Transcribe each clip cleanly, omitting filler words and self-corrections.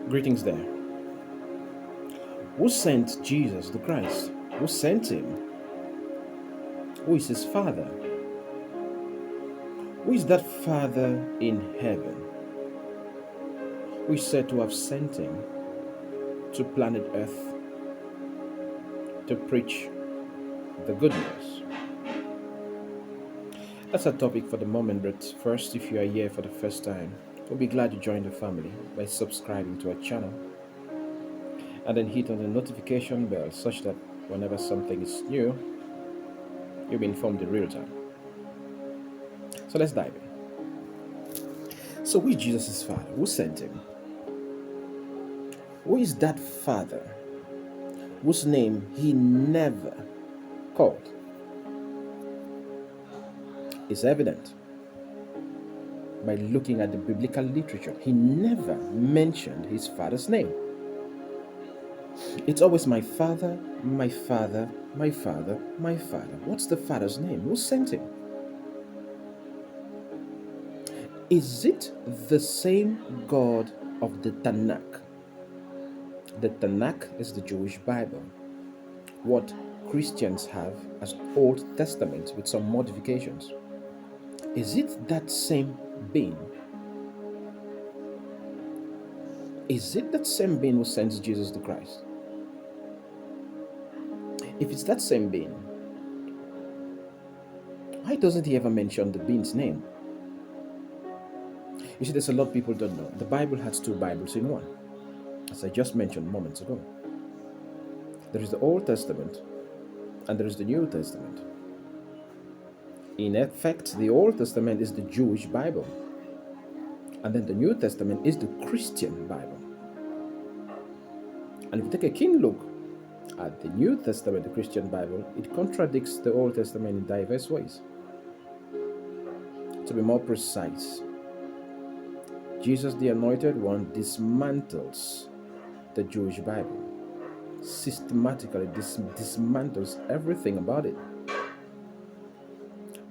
Greetings there. Who sent Jesus the Christ? Who sent him? Who is his Father? Who is that Father in heaven who is said to have sent him to planet Earth to preach the good news? That's a topic for the moment, but first, if you are here for the first time, we'll be glad you join the family by subscribing to our channel and then hit on the notification bell such that whenever something is new, you'll be informed in real time. So let's dive in. So, who is Jesus' Father? Who sent him? Who is that Father whose name he never called? It's evident by looking at the biblical literature. He never mentioned his Father's name. It's always my Father, my Father, my Father, my Father. What's the Father's name? Who sent him? Is it the same God of the Tanakh? The Tanakh is the Jewish Bible. What Christians have as Old Testament with some modifications. Is it that same being? Is it that same being who sends Jesus the Christ? If it's that same being, why doesn't he ever mention the being's name? You see, there's a lot of people don't know. The Bible has two Bibles in one, as I just mentioned moments ago. There is the Old Testament and there is the New Testament. In effect, the Old Testament is the Jewish Bible, and then the New Testament is the Christian Bible. And if you take a keen look at the New Testament, the Christian Bible, it contradicts the Old Testament in diverse ways. To be more precise, Jesus, the Anointed One, dismantles the Jewish Bible, systematically dismantles everything about it.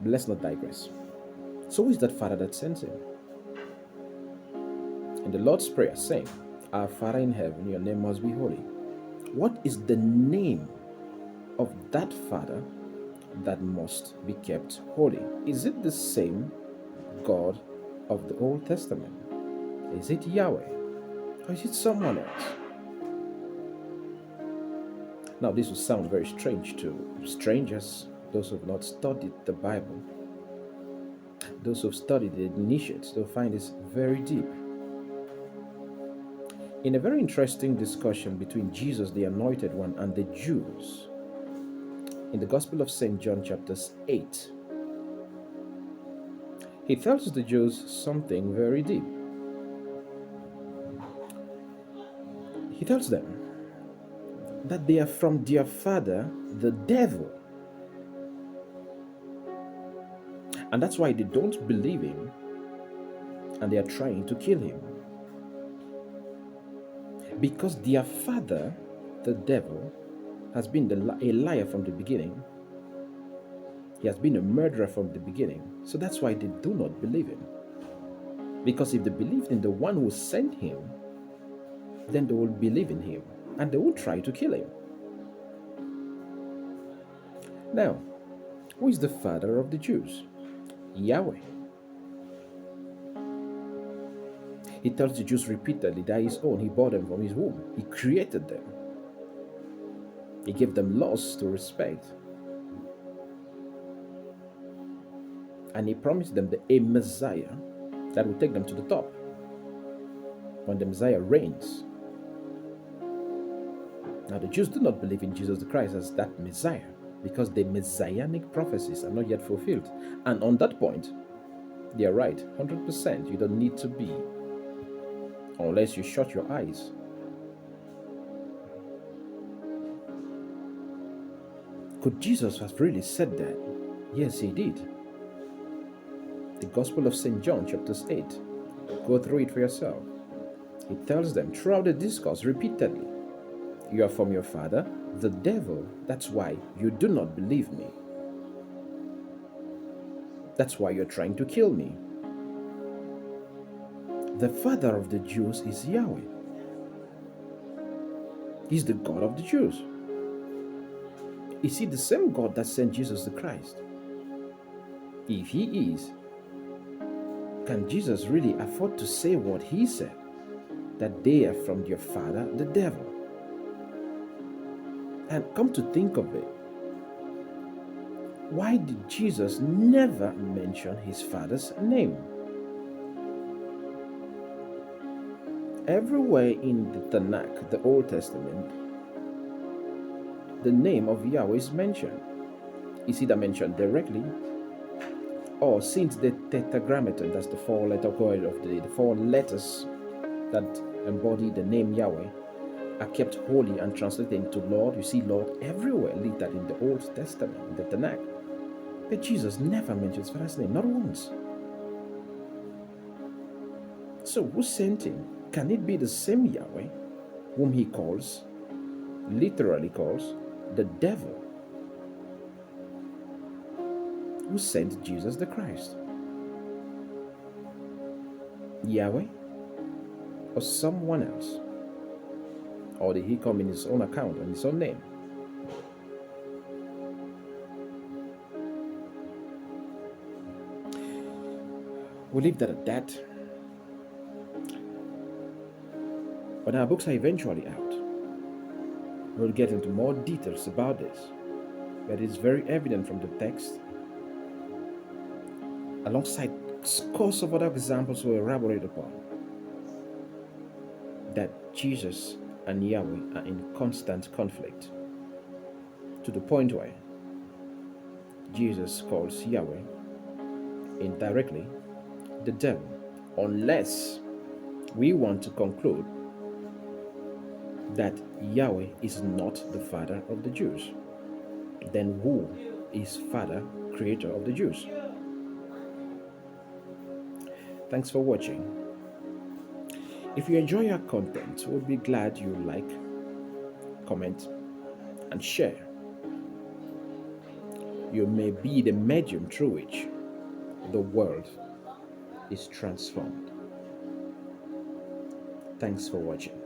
But let's not digress. So who is that Father that sends him? In the Lord's Prayer, saying, Our Father in heaven, your name must be holy. What is the name of that Father that must be kept holy? Is it the same God of the Old Testament? Is it Yahweh? Or is it someone else? Now, this will sound very strange to strangers, those who have not studied the Bible. Those who have studied the initiates, they'll find this very deep. In a very interesting discussion between Jesus, the Anointed One, and the Jews, in the Gospel of St. John, chapters 8, he tells the Jews something very deep. He tells them that they are from their father, the devil. And that's why they don't believe him and they are trying to kill him. Because their father, the devil, has been a liar from the beginning. He has been a murderer from the beginning. So that's why they do not believe him. Because if they believed in the one who sent him, then they will believe in him and they will try to kill him. Now, who is the father of the Jews? Yahweh. He tells the Jews repeatedly that his own, he bought them from his womb. He created them. He gave them laws to respect. And he promised them a Messiah that will take them to the top when the Messiah reigns. Now, the Jews do not believe in Jesus the Christ as that Messiah because the messianic prophecies are not yet fulfilled. And on that point, they are right, 100%. You don't need to be, unless you shut your eyes. Could Jesus have really said that? Yes, he did. The Gospel of St. John, chapters 8. Go through it for yourself. He tells them throughout the discourse repeatedly, you are from your father, the devil. That's why you do not believe me. That's why you're trying to kill me. The father of the Jews is Yahweh. He's the God of the Jews. Is he the same God that sent Jesus the Christ? If he is, can Jesus really afford to say what he said, that they are from your father, the devil? And come to think of it, why did Jesus never mention his father's name? Everywhere in the Tanakh, the Old Testament, the name of Yahweh is mentioned. Is either mentioned directly, or since the tetragrammaton, that's the four-letter code of the four letters that embody the name Yahweh, are kept holy and translated into Lord. You see Lord everywhere, leave that in the Old Testament, in the Tanakh. But Jesus never mentions Father's name, not once. So who sent him? Can it be the same Yahweh whom he calls, literally calls, the devil, who sent Jesus the Christ? Yahweh or someone else? Or did he come in his own account and his own name? We'll leave that at that. When our books are eventually out, we'll get into more details about this. But it's very evident from the text, alongside scores of other examples we elaborate upon, that Jesus and Yahweh are in constant conflict, to the point where Jesus calls Yahweh indirectly the devil, unless we want to conclude that Yahweh is not the father of the Jews. Then who is Father, creator of the Jews? Thanks for watching. If you enjoy our content, we'll be glad you like, comment, and share. You may be the medium through which the world is transformed. Thanks for watching.